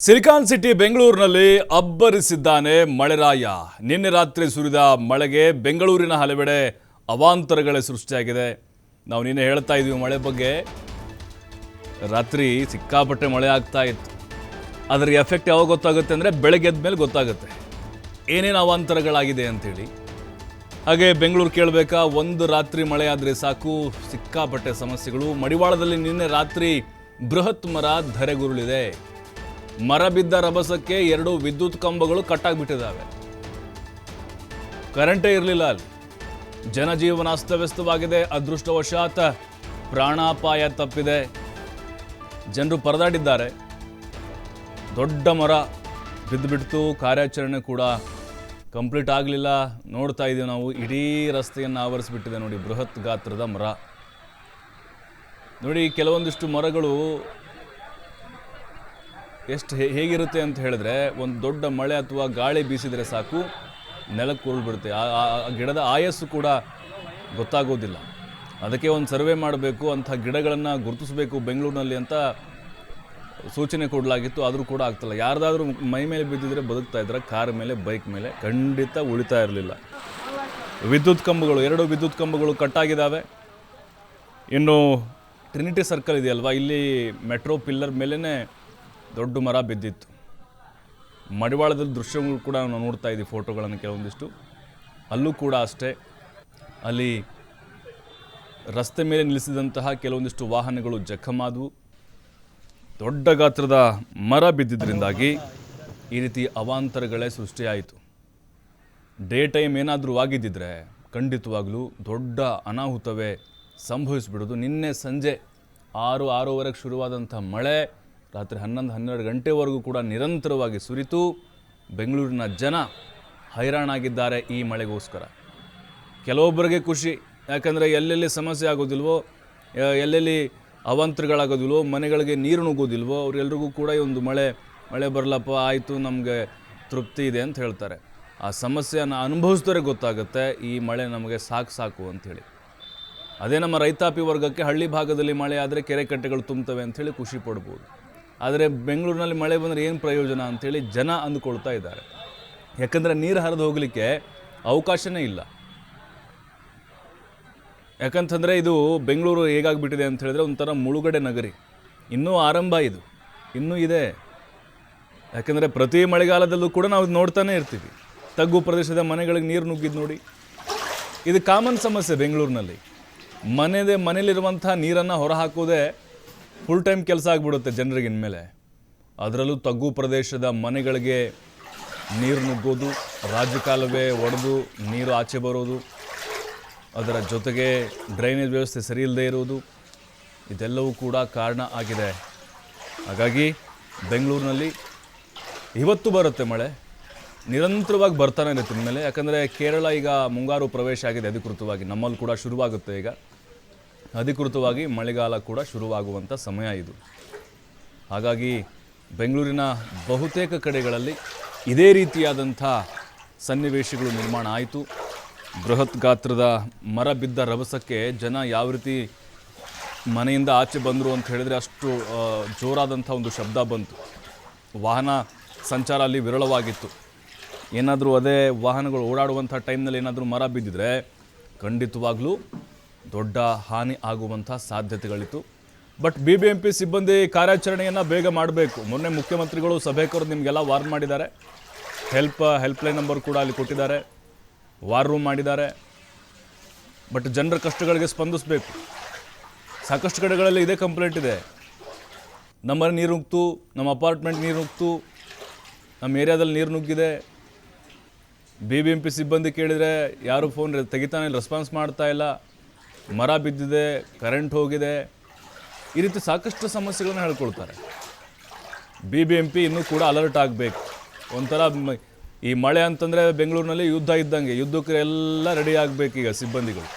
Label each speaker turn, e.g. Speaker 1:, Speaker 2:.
Speaker 1: Silicon city ಬೆಂಗಳೂರಿನಲ್ಲಿ ಅಬ್ಬರಿಸಿದ್ದಾನೆ ಮಳೆರಾಯ. ನಿನ್ನೆ ರಾತ್ರಿ ಸುರಿದ ಮಳೆಗೆ ಬೆಂಗಳೂರಿನ ಹಲವೆಡೆ ಅವಾಂತರಗಳೇ ಸೃಷ್ಟಿಯಾಗಿದೆ. ನಾವು ನಿನ್ನೆ ಹೇಳ್ತಾ ಇದ್ವಿ ಮಳೆ ಬಗ್ಗೆ. ರಾತ್ರಿ ಸಿಕ್ಕಾಪಟ್ಟೆ ಮಳೆ ಆಗ್ತಾ ಇತ್ತು. ಅದರ ಎಫೆಕ್ಟ್ ಯಾವಾಗ ಗೊತ್ತಾಗುತ್ತೆ ಅಂದರೆ ಬೆಳಗ್ಗೆ ಎದ್ದ ಮೇಲೆ ಗೊತ್ತಾಗುತ್ತೆ ಏನೇನು ಅವಾಂತರಗಳಾಗಿದೆ ಅಂಥೇಳಿ. ಹಾಗೆ ಬೆಂಗಳೂರು ಕೇಳಬೇಕಾ, ಒಂದು ರಾತ್ರಿ ಮಳೆ ಆದರೆ ಸಾಕು ಸಿಕ್ಕಾಪಟ್ಟೆ ಸಮಸ್ಯೆಗಳು. ಮಡಿವಾಳದಲ್ಲಿ ನಿನ್ನೆ ರಾತ್ರಿ ಬೃಹತ್ ಮರ ಧರೆಗುರುಳಿದೆ. ಮರ ಬಿದ್ದ ರಭಸಕ್ಕೆ 2 ವಿದ್ಯುತ್ ಕಂಬಗಳು ಕಟ್ಟಾಗ್ಬಿಟ್ಟಿದ್ದಾವೆ. ಕರೆಂಟೇ ಇರಲಿಲ್ಲ ಅಲ್ಲಿ. ಜನಜೀವನ ಅಸ್ತವ್ಯಸ್ತವಾಗಿದೆ. ಅದೃಷ್ಟವಶಾತ್ ಪ್ರಾಣಾಪಾಯ ತಪ್ಪಿದೆ. ಜನರು ಪರದಾಡಿದ್ದಾರೆ. ದೊಡ್ಡ ಮರ ಬಿದ್ದುಬಿಡ್ತು. ಕಾರ್ಯಾಚರಣೆ ಕೂಡ ಕಂಪ್ಲೀಟ್ ಆಗಲಿಲ್ಲ. ನೋಡ್ತಾ ಇದ್ದೀವಿ ನಾವು, ಇಡೀ ರಸ್ತೆಯನ್ನು ಆವರಿಸಿಬಿಟ್ಟಿದೆ ನೋಡಿ ಬೃಹತ್ ಗಾತ್ರದ ಮರ. ನೋಡಿ, ಕೆಲವೊಂದಿಷ್ಟು ಮರಗಳು ಎಷ್ಟು ಹೇಗಿರುತ್ತೆ ಅಂತ ಹೇಳಿದ್ರೆ, ಒಂದು ದೊಡ್ಡ ಮಳೆ ಅಥವಾ ಗಾಳಿ ಬೀಸಿದರೆ ಸಾಕು ನೆಲಕ್ಕೆ ಉರುಳ್ಬಿಡುತ್ತೆ. ಆ ಗಿಡದ ಆಯಸ್ಸು ಕೂಡ ಗೊತ್ತಾಗೋದಿಲ್ಲ. ಅದಕ್ಕೆ ಒಂದು ಸರ್ವೆ ಮಾಡಬೇಕು, ಅಂಥ ಗಿಡಗಳನ್ನು ಗುರುತಿಸಬೇಕು ಬೆಂಗಳೂರಿನಲ್ಲಿ ಅಂತ ಸೂಚನೆ ಕೊಡಲಾಗಿತ್ತು. ಆದರೂ ಕೂಡ ಆಗ್ತಿಲ್ಲ. ಯಾರ್ದಾದ್ರೂ ಮೈ ಮೇಲೆ ಬಿದ್ದಿದ್ರೆ ಬದುಕ್ತಾ ಇದ್ದಾರೆ, ಕಾರ್ ಮೇಲೆ, ಬೈಕ್ ಮೇಲೆ ಖಂಡಿತ ಉಳಿತಾ ಇರಲಿಲ್ಲ. ವಿದ್ಯುತ್ ಕಂಬಗಳು, 2 ವಿದ್ಯುತ್ ಕಂಬಗಳು ಕಟ್ಟಾಗಿದ್ದಾವೆ. ಇನ್ನು ಟ್ರಿನಿಟಿ ಸರ್ಕಲ್ ಇದೆಯಲ್ವಾ, ಇಲ್ಲಿ ಮೆಟ್ರೋ ಪಿಲ್ಲರ್ ಮೇಲೇ ದೊಡ್ಡ ಮರ ಬಿದ್ದಿತ್ತು. ಮಡಿವಾಳದಲ್ಲಿ ದೃಶ್ಯಗಳು ಕೂಡ ನಾವು ನೋಡ್ತಾ ಇದ್ದೀವಿ, ಫೋಟೋಗಳನ್ನು ಕೆಲವೊಂದಿಷ್ಟು. ಅಲ್ಲೂ ಕೂಡ ಅಷ್ಟೇ, ಅಲ್ಲಿ ರಸ್ತೆ ಮೇಲೆ ನಿಲ್ಲಿಸಿದಂತಹ ಕೆಲವೊಂದಿಷ್ಟು ವಾಹನಗಳು ಜಖಮಾದವು. ದೊಡ್ಡ ಗಾತ್ರದ ಮರ ಬಿದ್ದಿದ್ದರಿಂದಾಗಿ ಈ ರೀತಿ ಅವಾಂತರಗಳೇ ಸೃಷ್ಟಿಯಾಯಿತು. ಡೇ ಟೈಮ್ ಏನಾದರೂ ಆಗಿದ್ದಿದ್ರೆ ಖಂಡಿತವಾಗಲೂ ದೊಡ್ಡ ಅನಾಹುತವೇ ಸಂಭವಿಸಿಬಿಡೋದು. ನಿನ್ನೆ ಸಂಜೆ 6-6:30ಕ್ಕೆ ಶುರುವಾದಂಥ ಮಳೆ ರಾತ್ರಿ 11-12 ಗಂಟೆವರೆಗೂ ಕೂಡ ನಿರಂತರವಾಗಿ ಸುರಿತು. ಬೆಂಗಳೂರಿನ ಜನ ಹೈರಾಣಾಗಿದ್ದಾರೆ ಈ ಮಳೆಗೋಸ್ಕರ. ಕೆಲವೊಬ್ಬರಿಗೆ ಖುಷಿ, ಯಾಕಂದರೆ ಎಲ್ಲೆಲ್ಲಿ ಸಮಸ್ಯೆ ಆಗೋದಿಲ್ವೋ, ಎಲ್ಲೆಲ್ಲಿ ಅವಾಂತರಗಳಾಗೋದಿಲ್ವೋ, ಮನೆಗಳಿಗೆ ನೀರು ನುಗ್ಗೋದಿಲ್ವೋ, ಅವರೆಲ್ರಿಗೂ ಕೂಡ ಈ ಒಂದು ಮಳೆ ಬರಲಪ್ಪ, ಆಯಿತು, ನಮಗೆ ತೃಪ್ತಿ ಇದೆ ಅಂತ ಹೇಳ್ತಾರೆ. ಆ ಸಮಸ್ಯೆಯನ್ನು ಅನುಭವಿಸಿದರೆ ಗೊತ್ತಾಗುತ್ತೆ ಈ ಮಳೆ ನಮಗೆ ಸಾಕು ಅಂಥೇಳಿ. ಅದೇ ನಮ್ಮ ರೈತಾಪಿ ವರ್ಗಕ್ಕೆ ಹಳ್ಳಿ ಭಾಗದಲ್ಲಿ ಮಳೆ ಆದರೆ ಕೆರೆ ಕಟ್ಟೆಗಳು ತುಂಬ್ತವೆ ಅಂಥೇಳಿ ಖುಷಿ ಪಡ್ಬೋದು. ಆದರೆ ಬೆಂಗಳೂರಿನಲ್ಲಿ ಮಳೆ ಬಂದರೆ ಏನು ಪ್ರಯೋಜನ ಅಂಥೇಳಿ ಜನ ಅಂದುಕೊಳ್ತಾ ಇದ್ದಾರೆ. ಯಾಕಂದರೆ ನೀರು ಹರಿದು ಹೋಗಲಿಕ್ಕೆ ಅವಕಾಶನೇ ಇಲ್ಲ. ಯಾಕಂತಂದರೆ ಇದು ಬೆಂಗಳೂರು ಹೇಗಾಗಿಬಿಟ್ಟಿದೆ ಅಂತ ಹೇಳಿದ್ರೆ ಒಂಥರ ಮುಳುಗಡೆ ನಗರಿ. ಇನ್ನೂ ಆರಂಭ, ಇದು ಇನ್ನೂ ಇದೆ. ಯಾಕಂದರೆ ಪ್ರತಿ ಮಳೆಗಾಲದಲ್ಲೂ ಕೂಡ ನಾವು ನೋಡ್ತಾನೆ ಇರ್ತೀವಿ, ತಗ್ಗು ಪ್ರದೇಶದ ಮನೆಗಳಿಗೆ ನೀರು ನುಗ್ಗಿದ್ದು ನೋಡಿ. ಇದು ಕಾಮನ್ ಸಮಸ್ಯೆ ಬೆಂಗಳೂರಿನಲ್ಲಿ. ಮನೆಯಲ್ಲಿರುವಂಥ ನೀರನ್ನು ಹೊರಹಾಕೋದೇ ಫುಲ್ ಟೈಮ್ ಕೆಲಸ ಆಗಿಬಿಡುತ್ತೆ ಜನರಿಗೆ ಇನ್ಮೇಲೆ. ಅದರಲ್ಲೂ ತಗ್ಗು ಪ್ರದೇಶದ ಮನೆಗಳಿಗೆ ನೀರು ನುಗ್ಗೋದು, ರಾಜಕಾಲುವೆ ಒಡೆದು ನೀರು ಆಚೆ ಬರೋದು, ಅದರ ಜೊತೆಗೆ ಡ್ರೈನೇಜ್ ವ್ಯವಸ್ಥೆ ಸರಿ ಇಲ್ಲದೆ ಇರುವುದು, ಇದೆಲ್ಲವೂ ಕೂಡ ಕಾರಣ ಆಗಿದೆ. ಹಾಗಾಗಿ ಬೆಂಗಳೂರಿನಲ್ಲಿ ಇವತ್ತು ಬರುತ್ತೆ ಮಳೆ, ನಿರಂತರವಾಗಿ ಬರ್ತಾನೆ ಇರುತ್ತೆ ಇನ್ಮೇಲೆ. ಯಾಕಂದರೆ ಕೇರಳ ಈಗ ಮುಂಗಾರು ಪ್ರವೇಶ ಆಗಿದೆ ಅಧಿಕೃತವಾಗಿ. ನಮ್ಮಲ್ಲಿ ಕೂಡ ಶುರುವಾಗುತ್ತೆ ಈಗ ಅಧಿಕೃತವಾಗಿ. ಮಳೆಗಾಲ ಕೂಡ ಶುರುವಾಗುವಂಥ ಸಮಯ ಇದು. ಹಾಗಾಗಿ ಬೆಂಗಳೂರಿನ ಬಹುತೇಕ ಕಡೆಗಳಲ್ಲಿ ಇದೇ ರೀತಿಯಾದಂಥ ಸನ್ನಿವೇಶಗಳು ನಿರ್ಮಾಣ ಆಯಿತು. ಬೃಹತ್ ಗಾತ್ರದ ಮರ ಬಿದ್ದ ರಭಸಕ್ಕೆ ಜನ ಯಾವ ರೀತಿ ಮನೆಯಿಂದ ಆಚೆ ಬಂದರು ಅಂತ ಹೇಳಿದರೆ ಅಷ್ಟು ಜೋರಾದಂಥ ಒಂದು ಶಬ್ದ ಬಂತು. ವಾಹನ ಸಂಚಾರ ಅಲ್ಲಿ ವಿರಳವಾಗಿತ್ತು. ಏನಾದರೂ ಅದೇ ವಾಹನಗಳು ಓಡಾಡುವಂಥ ಟೈಮ್ನಲ್ಲಿ ಏನಾದರೂ ಮರ ಬಿದ್ದಿದ್ರೆ ಖಂಡಿತವಾಗ್ಲೂ ದೊಡ್ಡ ಹಾನಿ ಆಗುವಂಥ ಸಾಧ್ಯತೆಗಳಿತ್ತು. ಬಟ್ BBMP ಸಿಬ್ಬಂದಿ ಕಾರ್ಯಾಚರಣೆಯನ್ನು ಬೇಗ ಮಾಡಬೇಕು. ಮೊನ್ನೆ ಮುಖ್ಯಮಂತ್ರಿಗಳು ಸಭೆ ಕರೆದು ನಿಮಗೆಲ್ಲ ವಾರ್ನ್ ಮಾಡಿದ್ದಾರೆ. ಹೆಲ್ಪ್ಲೈನ್ ನಂಬರ್ ಕೂಡ ಅಲ್ಲಿ ಕೊಟ್ಟಿದ್ದಾರೆ, ವಾರ್ ರೂಮ್ ಮಾಡಿದ್ದಾರೆ. ಬಟ್ ಜನರ ಕಷ್ಟಗಳಿಗೆ ಸ್ಪಂದಿಸಬೇಕು. ಸಾಕಷ್ಟು ಕಡೆಗಳಲ್ಲಿ ಇದೇ ಕಂಪ್ಲೇಂಟ್ ಇದೆ, ನಮ್ಮ ಮನೆ ನೀರು ನುಗ್ತು, ನಮ್ಮ ಅಪಾರ್ಟ್ಮೆಂಟ್ ನೀರು ನುಗ್ತು, ನಮ್ಮ ಏರಿಯಾದಲ್ಲಿ ನೀರು ನುಗ್ಗಿದೆ. BBMP ಸಿಬ್ಬಂದಿ ಕೇಳಿದರೆ ಯಾರು ಫೋನ್ ತೆಗಿತಾನೆ, ರೆಸ್ಪಾನ್ಸ್ ಮಾಡ್ತಾ ಇಲ್ಲ, ಮರ ಬಿದ್ದಿದೆ, ಕರೆಂಟ್ ಹೋಗಿದೆ, ಈ ರೀತಿ ಸಾಕಷ್ಟು ಸಮಸ್ಯೆಗಳನ್ನ ಹೇಳ್ಕೊಳ್ತಾರೆ. BBMP ಇನ್ನೂ ಕೂಡ ಅಲರ್ಟ್ ಆಗಬೇಕು. ಒಂಥರ ಈ ಮಳೆ ಅಂತಂದರೆ ಬೆಂಗಳೂರಿನಲ್ಲಿ ಯುದ್ಧ ಇದ್ದಂಗೆ, ಯುದ್ಧಕ್ಕೆ ಎಲ್ಲ ರೆಡಿ ಆಗಬೇಕೀಗ ಸಿಬ್ಬಂದಿಗಳು.